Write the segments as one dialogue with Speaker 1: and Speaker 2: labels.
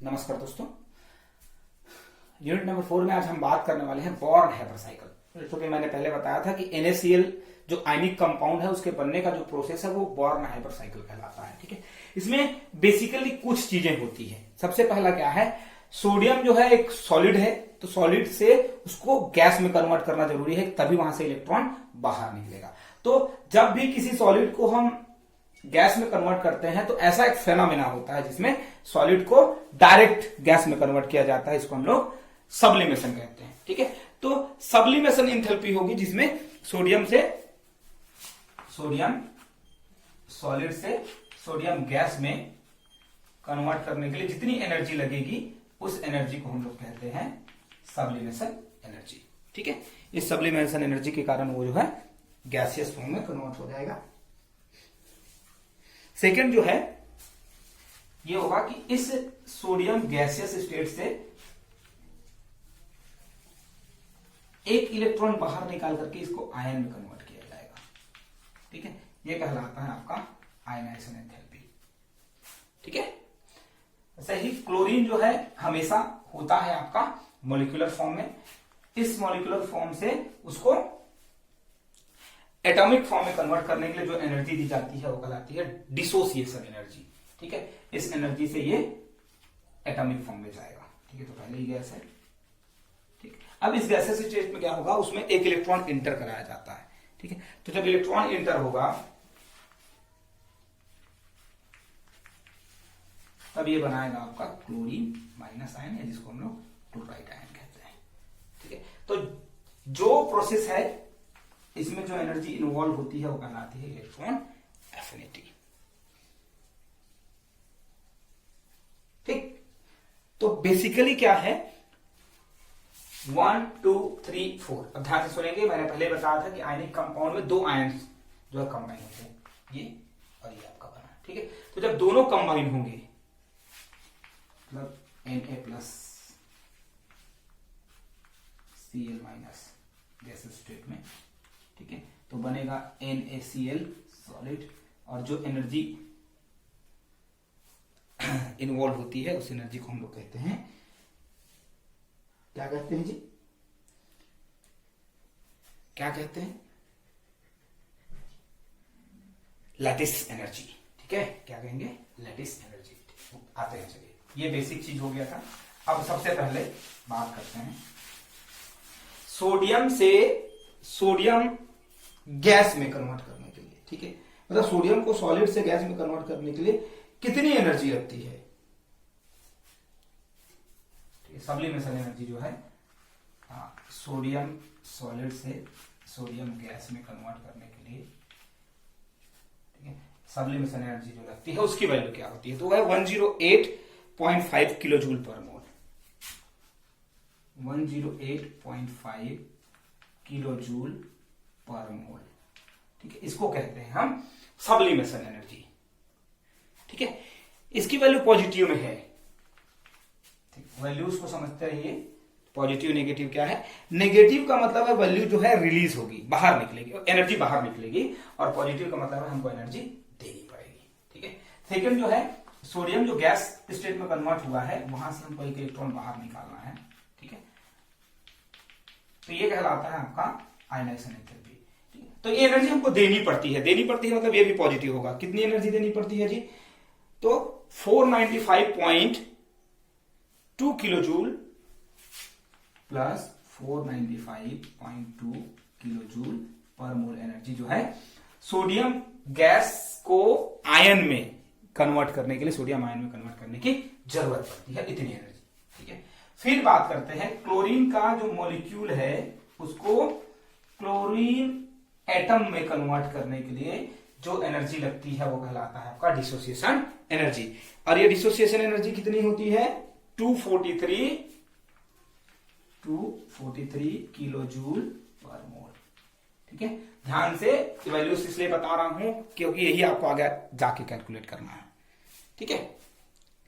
Speaker 1: नमस्कार दोस्तों। Unit number 4 में आज हम बात करने वाले हैं बॉर्न-हैबर साइकिल। जैसे कि मैंने पहले बताया था कि NaCl जो आयनिक कंपाउंड है उसके बनने का जो प्रोसेस है वो बॉर्न-हैबर साइकिल कहलाता है। ठीक है, इसमें बेसिकली कुछ चीजें होती है। सबसे पहला क्या है, सोडियम जो है एक सॉलिड है, तो सॉलिड से उसको गैस में कन्वर्ट करना जरूरी है, तभी वहां से इलेक्ट्रॉन बाहर निकलेगा। तो जब भी किसी सॉलिड को हम गैस में कन्वर्ट करते हैं तो ऐसा एक फेनोमेना होता है जिसमें सॉलिड को डायरेक्ट गैस में कन्वर्ट किया जाता है। इसको हम लोग सब्लिमेशन कहते हैं। ठीक है, तो सब्लिमेशन इंथैल्पी होगी जिसमें सोडियम सॉलिड से सोडियम गैस में कन्वर्ट करने के लिए जितनी एनर्जी लगेगी उस एनर्जी को हम लोग कहते हैं सब्लिमेशन एनर्जी। ठीक है, इस सब्लिमेशन एनर्जी के कारण वो जो है गैसियस फॉर्म में कन्वर्ट हो जाएगा। सेकेंड जो है ये होगा कि इस सोडियम गैसियस स्टेट से एक इलेक्ट्रॉन बाहर निकाल करके इसको आयन में कन्वर्ट किया जाएगा। ठीक है, ये कहलाता है आपका आयनाइजेशन एंथैल्पी। ठीक है, ऐसे ही क्लोरीन जो है हमेशा होता है आपका मॉलिक्यूलर फॉर्म में। इस मॉलिक्यूलर फॉर्म से उसको एटॉमिक फॉर्म में कन्वर्ट करने के लिए जो एनर्जी दी जाती है वो कहलाती है डिसोसिएशन एनर्जी। ठीक है, इस एनर्जी से ये एटॉमिक फॉर्म में जाएगा। ठीक है, तो पहले ही गैस है। ठीक, अब इस गैसेस स्टेट में क्या होगा, उसमें एक इलेक्ट्रॉन इंटर कराया जाता है। ठीक है, तो जब इलेक्ट्रॉन इंटर होगा तब ये बनाएगा आपका क्लोरीन माइनस आयन, या जिसको हम लोग क्लोराइड आयन कहते हैं। ठीक है, तो जो प्रोसेस है इसमें जो एनर्जी इन्वॉल्व होती है वो कहलाती है इलेक्ट्रॉन एफिनिटी। ठीक, तो बेसिकली क्या है 1 2 3 4। अब ध्यान से सुनेंगे, मैंने पहले बताया था कि आयनिक कंपाउंड में दो आयन जो है कंबाइन होते हैं, ये और ये आपका बना। ठीक है, तो जब दोनों कंबाइन होंगे मतलब Na plus Cl minus gas state में, ठीक है, तो बनेगा NaCl सॉलिड, और जो एनर्जी इन्वॉल्व होती है उस एनर्जी को हम लोग कहते हैं, क्या कहते हैं जी, क्या कहते हैं, लैटिस एनर्जी। ठीक है, क्या कहेंगे, लैटिस एनर्जी। आते हैं, चलिए, ये बेसिक चीज हो गया था। अब सबसे पहले बात करते हैं सोडियम से सोडियम गैस में कन्वर्ट करने के लिए। ठीक है, मतलब सोडियम को सॉलिड से गैस में कन्वर्ट करने के लिए कितनी एनर्जी लगती है। सब्लिमेशन एनर्जी जो है, हाँ, सोडियम सॉलिड से सोडियम गैस में कन्वर्ट करने के लिए, ठीक है, सब्लिमेशन एनर्जी जो लगती है उसकी वैल्यू क्या होती है, तो वह 108.5 किलो जूल पर मोल। 108.5 किलो जूल पर मोल। ठीक है, इसको कहते हैं हम सब्लिमेशन एनर्जी। ठीक है, इसकी वैल्यू पॉजिटिव में है। वैल्यूज को समझते रहिए, पॉजिटिव नेगेटिव क्या है। नेगेटिव का मतलब है वैल्यू जो है रिलीज होगी, बाहर निकलेगी, एनर्जी बाहर निकलेगी, और पॉजिटिव का मतलब है हमको एनर्जी देनी पड़ेगी। ठीक है, सेकंड जो है सोडियम जो गैस स्टेट में कन्वर्ट हुआ है वहां से हमको एक इलेक्ट्रॉन बाहर निकालना है। ठीक है, तो ये कहलाता है आपका आयनाइजेशन एंथैल्पी। तो ये एनर्जी हमको देनी पड़ती है मतलब ये भी पॉजिटिव होगा। कितनी एनर्जी देनी पड़ती है जी, तो 495.2 kilo joule plus 495.2 kilo joule पर मोल एनर्जी जो है सोडियम गैस को आयन में कन्वर्ट करने के लिए, सोडियम आयन में कन्वर्ट करने की जरूरत पड़ती है, इतनी एनर्जी। ठीक है, फिर बात करते हैं क्लोरीन का जो मॉलिक्यूल है उसको क्लोरीन एटम में कन्वर्ट करने के लिए जो एनर्जी लगती है वो कहलाता है आपका डिसोसिएशन एनर्जी। और ये डिसोसिएशन एनर्जी कितनी होती है, 243 किलो जूल पर मोल। ठीक है, ध्यान से वैल्यूज इसलिए बता रहा हूं क्योंकि यही आपको आगे जाके कैलकुलेट करना है। ठीक है,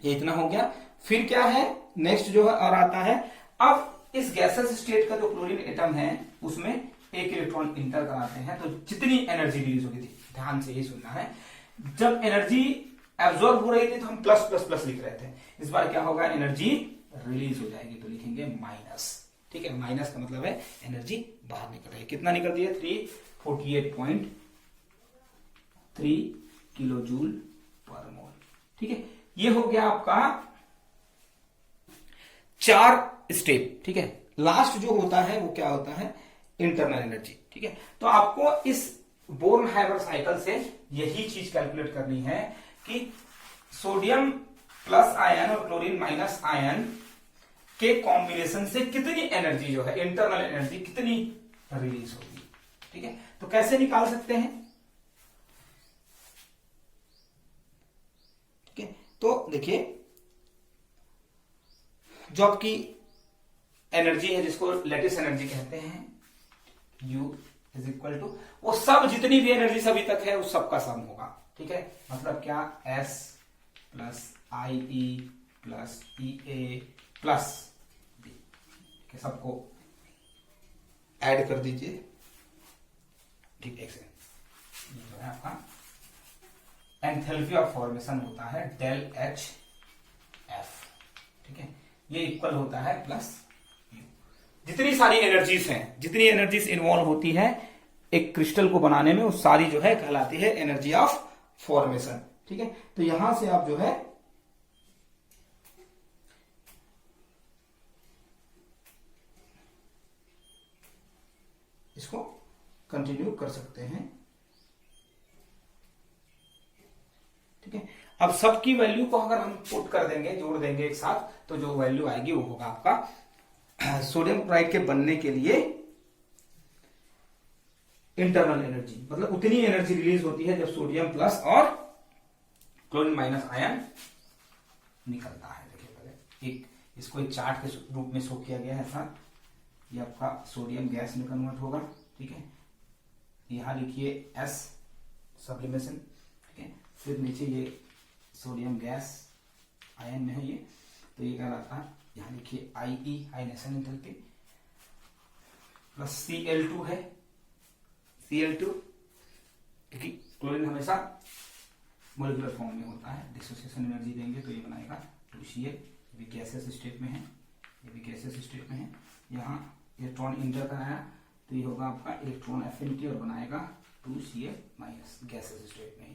Speaker 1: ये इतना हो गया। फिर क्या है, नेक्स्ट जो है और आता है, अब इस गैसेस स्टेट का जो क्लोरीन एटम है उसमें एक इलेक्ट्रॉन इंटर कराते हैं, तो जितनी एनर्जी रिलीज होगी, ध्यान से ये सुनना है, जब एनर्जी एब्जॉर्ब हो रही थी तो हम प्लस प्लस प्लस लिख रहे थे, इस बार क्या होगा, एनर्जी रिलीज हो जाएगी तो लिखेंगे माइनस। ठीक है, माइनस का मतलब है एनर्जी बाहर निकल रही है। कितना निकल रही है, 348.3 किलो जूल पर मोल। ठीक है, ये हो गया आपका 4 स्टेप। ठीक है, लास्ट जो होता है वो क्या होता है, इंटरनल एनर्जी। ठीक है, तो आपको इस बोर्न-हाइबर साइकिल से यही चीज कैलकुलेट करनी है कि सोडियम प्लस आयन और क्लोरीन माइनस आयन के कॉम्बिनेशन से कितनी एनर्जी जो है, इंटरनल एनर्जी कितनी रिलीज होगी। ठीक है, तो कैसे निकाल सकते हैं, ठीक है, तो देखिए जो आपकी एनर्जी है जिसको लेटिस एनर्जी कहते हैं, U इज इक्वल टू वो सब जितनी भी एनर्जी अभी तक है उस सबका सम होगा। ठीक है, मतलब क्या, S plus IE plus EA plus B, सबको ऐड कर दीजिए। ठीक है, ये जो है आपका एंथैल्पी ऑफ फॉर्मेशन होता है डेल H F। ठीक है, ये इक्वल होता है प्लस U। जितनी सारी एनर्जीज हैं, जितनी एनर्जीज इन्वॉल्व होती है एक क्रिस्टल को बनाने में, वो सारी जो है कहलाती है एनर्जी ऑफ फॉर्मेशन। ठीक है, तो यहां से आप जो है इसको कंटिन्यू कर सकते हैं। ठीक है, अब सबकी वैल्यू को अगर हम पुट कर देंगे, जोड़ देंगे एक साथ, तो जो वैल्यू आएगी वो होगा आपका सोडियम क्लोराइड के बनने के लिए इंटरनल एनर्जी, मतलब उतनी एनर्जी रिलीज होती है जब सोडियम प्लस और क्लोरीन माइनस आयन निकलता है। देखिए पहले एक इसको एक चार्ट के रूप में शो किया गया है ऐसा, ये आपका सोडियम गैस में कन्वर्ट होगा। ठीक है, यहां लिखिए S सब्लिमेशन। ठीक है, फिर नीचे ये सोडियम गैस आयन में है ये, तो ये कहलाता है, यहां लिखिए IE ionisation enthalpy plus Cl2 है, Cl2 क्योंकि क्लोरीन हमेशा मोलिकुलर फॉर्म में होता है, डिसोसिएशन एनर्जी देंगे तो ये बनाएगा 2Cl। ये भी गैसेस स्टेट में है, ये भी गैसेस स्टेट में है। यहाँ इलेक्ट्रॉन इंटर कराया तो ये होगा आपका इलेक्ट्रॉन एफिनिटी और बनाएगा 2Cl माइनस गैसेस स्टेट में ही।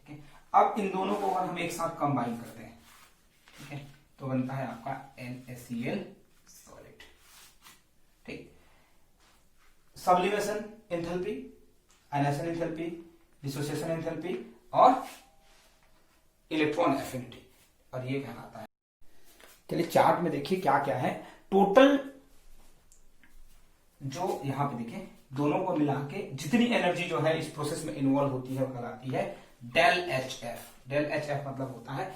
Speaker 1: ठीक है, अब इन दोनों को अगर हम एक साथ कंबाइन करते हैं, ठीक है, तो बनता है आपका NaCl सॉलिड। ठीक, sublimation enthalpy, ionisation enthalpy, dissociation enthalpy और इलेक्ट्रॉन एफिनिटी, और ये कहलाता है। चलिए चार्ट में देखिए क्या क्या है टोटल, जो यहां पे देखिए दोनों को मिला के जितनी एनर्जी जो है इस प्रोसेस में इन्वॉल्व होती है वो कहलाती है डेल HF। डेल HF मतलब होता है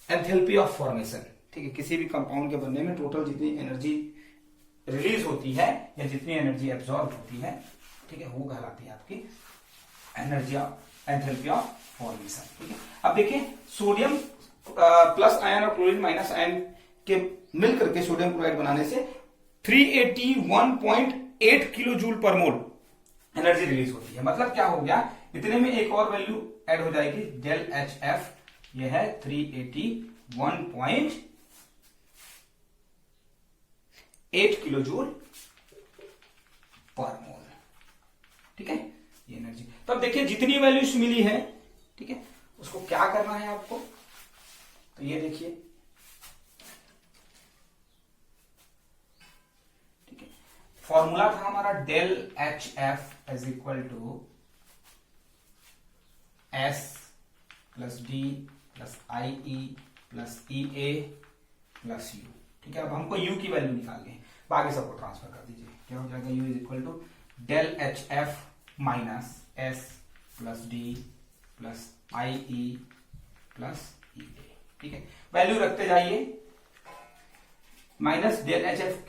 Speaker 1: एंथैल्पी ऑफ फॉर्मेशन। ठीक है, किसी भी कंपाउंड के बनने में टोटल जितनी एनर्जी रिलीज होती है या जितनी एनर्जी एब्जॉर्ब होती है, ठीक है, वो कहलाती है आपकी energy of enthalpy of formation. ठीक है, अब देखिए सोडियम प्लस आयन और क्लोरीन माइनस आयन के मिलकर के सोडियम क्लोराइड बनाने से 381.8 किलो जूल पर मोल एनर्जी रिलीज होती है। मतलब क्या हो गया, इतने में एक और वैल्यू ऐड हो जाएगी डेल HF, ये है 381.8 किलो जूल पर मोल। ठीक है, ये एनर्जी। तो अब देखिए जितनी वैल्यूज मिली है, ठीक है, उसको क्या करना है आपको, तो ये देखिए, ठीक है, फॉर्मूला था हमारा del HF is equal to S plus D plus IE plus EA plus U। ठीक है, अब हमको U की वैल्यू निकालनी है, बाकी सबको ट्रांसफर कर दीजिए। क्या हो जाएगा, U is equal to del HF minus S plus D plus IE plus EA। ठीक है, वैल्यू रखते जाइए, माइनस डेल HF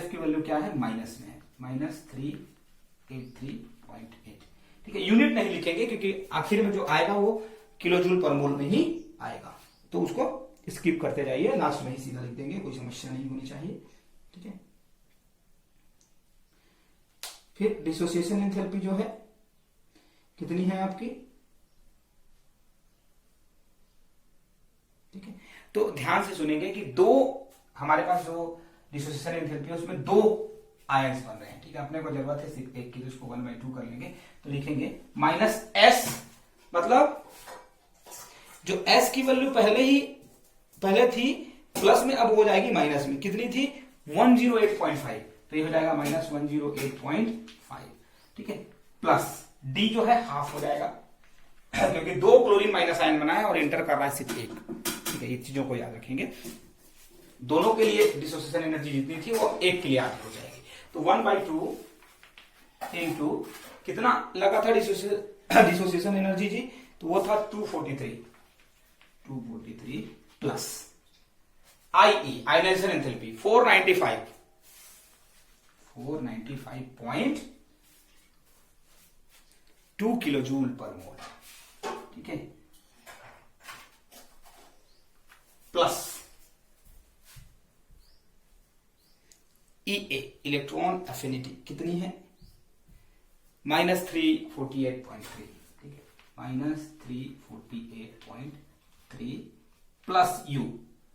Speaker 1: की वैल्यू क्या है, माइनस में है, माइनस 383.8। ठीक है, यूनिट नहीं लिखेंगे क्योंकि आखिर में जो आएगा वो किलो जूल पर मोल में ही आएगा, तो उसको स्किप करते जाइए, लास्ट में ही सीधा लिख देंगे, कोई समस्या नहीं होनी चाहिए। ठीक है, फिर डिसोसिएशन एंथैल्पी जो है कितनी है आपकी तो ध्यान से सुनेंगे कि दो हमारे पास जो डिसोसिएशन एंथैल्पी है उसमें दो आयंस बन रहे हैं, ठीक है। अपने को जरूरत है सिर्फ एक की, तो इसको 1/2 कर लेंगे, तो लिखेंगे -s, मतलब जो s की वैल्यू पहले थी प्लस में, अब हो जाएगी माइनस में। कितनी थी? 108.5, तो ये हो जाएगा -108.5, ठीक है। प्लस d जो है हाफ हो जाएगा, क्योंकि दो क्लोरीन माइनस आयन बना है और इंटर कर रहा है सिर्फ एक, ठीक है। ये चीजों को याद रखेंगे, दोनों के लिए डिसोसिएशन एनर्जी जितनी थी वो एक के लिए आधी हो जाएगी। तो 1/2 इंटू कितना लगा था डिसोसिएशन एनर्जी जी, तो वो था 243 plus IE ionisation enthalpy 495.2 kilo joule पर मोल, ठीक है, प्लस EA इलेक्ट्रॉन एफिनिटी कितनी है? -348.3, ठीक है, -348.3 प्लस U,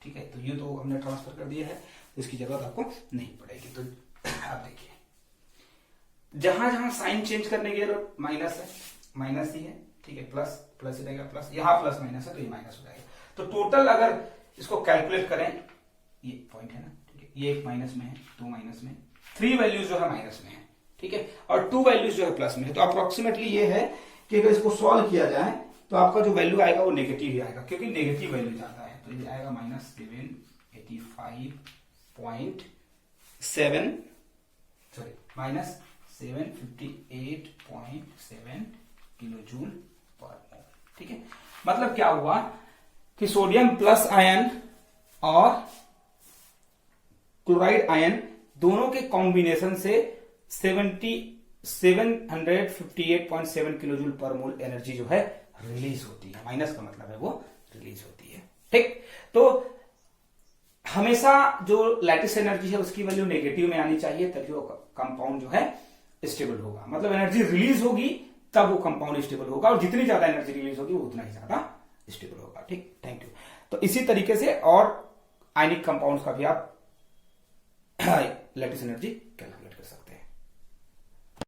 Speaker 1: ठीक है। तो U तो हमने ट्रांसफर कर दिया है, तो इसकी जरूरत आपको नहीं पड़ेगी। तो आप देखिए, जहां जहां साइन चेंज करने की जरूरत माइनस है, माइनस ही है, ठीक है, प्लस प्लस ही रहेगा, प्लस यहां प्लस माइनस है तो ये माइनस हो जाएगा। तो टोटल अगर इसको कैलकुलेट करें, ये पॉइंट है ना, ठीक है, ये एक माइनस में है, 2 माइनस में, 3 वैल्यूज जो है माइनस में है, ठीक है, और 2 वैल्यूज जो है प्लस में है। तो अप्रोक्सीमेटली ये है कि अगर इसको सॉल्व किया जाए तो आपका जो वैल्यू आएगा वो नेगेटिव ही आएगा, क्योंकि नेगेटिव वैल्यू ज्यादा है। तो ये आएगा -758.7 किलो जूल पर मोल, ठीक है। मतलब क्या हुआ कि सोडियम प्लस आयन और क्लोराइड आयन दोनों के कॉम्बिनेशन से 758.7 किलो जूल पर मोल एनर्जी जो है रिलीज होती है। माइनस का मतलब है वो रिलीज होती है, ठीक। तो हमेशा जो लैटिस एनर्जी है उसकी वैल्यू नेगेटिव में आनी चाहिए, तभी वो कंपाउंड जो है स्टेबल होगा। मतलब एनर्जी रिलीज होगी तब वो कंपाउंड स्टेबल होगा, और जितनी ज्यादा एनर्जी रिलीज होगी वो उतना ही ज्यादा स्टेबल होगा, ठीक। Thank you. तो इसी तरीके से और आयनिक कंपाउंड्स का भी आप लैटिस एनर्जी कहलाएगा।